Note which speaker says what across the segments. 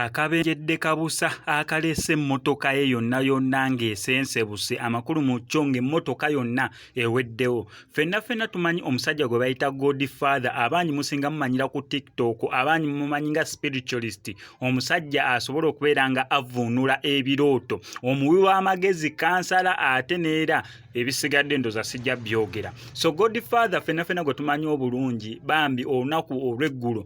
Speaker 1: akabenjedde kabusa akaleese emmotoka ye yonna yonna ng'esensebuse amakulu mu kyo ng'emmotoka yonna eweddewo. Ffenna tumanyi omusajja gwe bayita Godfather, abangi musinga mumanyira ku TikTok, abangi mumanyi nga spiritualist, omusajja asobola okubeera nga avuunula ebirooto, omuwi w'amagezi kansala, ate neera ebisigadde ndoza sijja byogera. So Godfather ffenna gwe tumanyi obulungi bambi olunaku olw'eggulo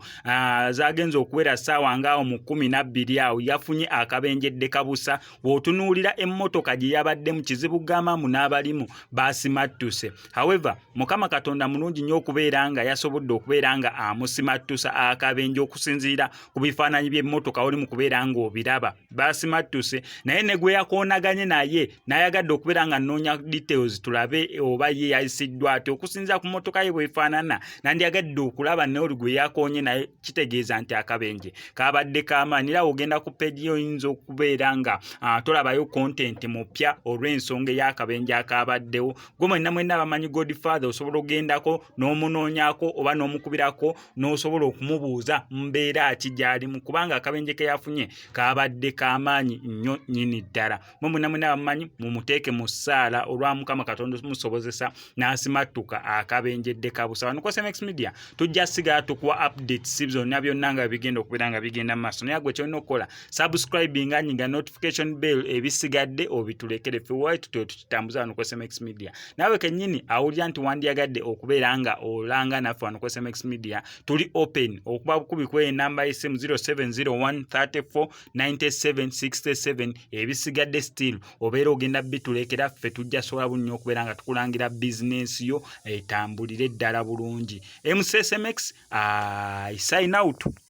Speaker 1: zaagenza okuwera ssaawa ngaawo mu 12 awo yafunye akabenjedde kabusa. Bw'otunuulira emmotoka gye yabadde mu kizibu g'amaamu n'abalimu baasimattuse. However, Mukama Katonda mulungi nnyo okubeera nga yasobodde okubeera nga amusimattusa akabenje okusinziira ku bifaananyi by'emmotoka oli mu kubeera ng'obiraba. Baasimattuse naye ne gwe yakoonaganye naye n'ayagadde okubeera nga nnoonya details tulabe oba ye yayisiddwa ati okusinziira ku mmotoka ye bw'efaanana. Nandiyagadde okulaba naye oli gwe yakoonye naye kitegeeza nti akabenje kabadde k'amaanyi. Era ogenda ku page oyinza okubeera nga tolabayo content mupya olw'ensonga ey'akabenje akabaddewo. Gwe mwenna bamanyi Godfather osobola ogendako n'omunoonyako oba n'omukubirako n'osobola okumubuuza mbeera ki gy'alimu, kubanga akabenje ke yafunye kabadde k'amaanyi nnyo nnyini ddala. Mwenna bamanyi mumuteeke mu ssaala olwa Mukama Katonda musobozesa n'asimattuka akabenjedde kabusa. Wano ku SMX Media tujja sigala tukuwa updates zonna byonna nga bigenda okubeera nga bigenda mu maaso. Naye gwe kyolina okukola subscribing nga notification bell ebisigadde obitulekere ffe wayi tutyo tukitambuza wano ku SMX Media. Naawe kennyini awulira nti wandiyagadde okubeera nga olanga naffe wano ku SMX Media, tuli open okuba bukubi ku enamba y'essimu 0701 34 97 67. Ebisigadde still obeera ogenda bitulekera ffe tujja sobola bunnyo okubeera nga tukulangira bizinensi yo etambulire ddala bulungi. MCSMX, I sign out.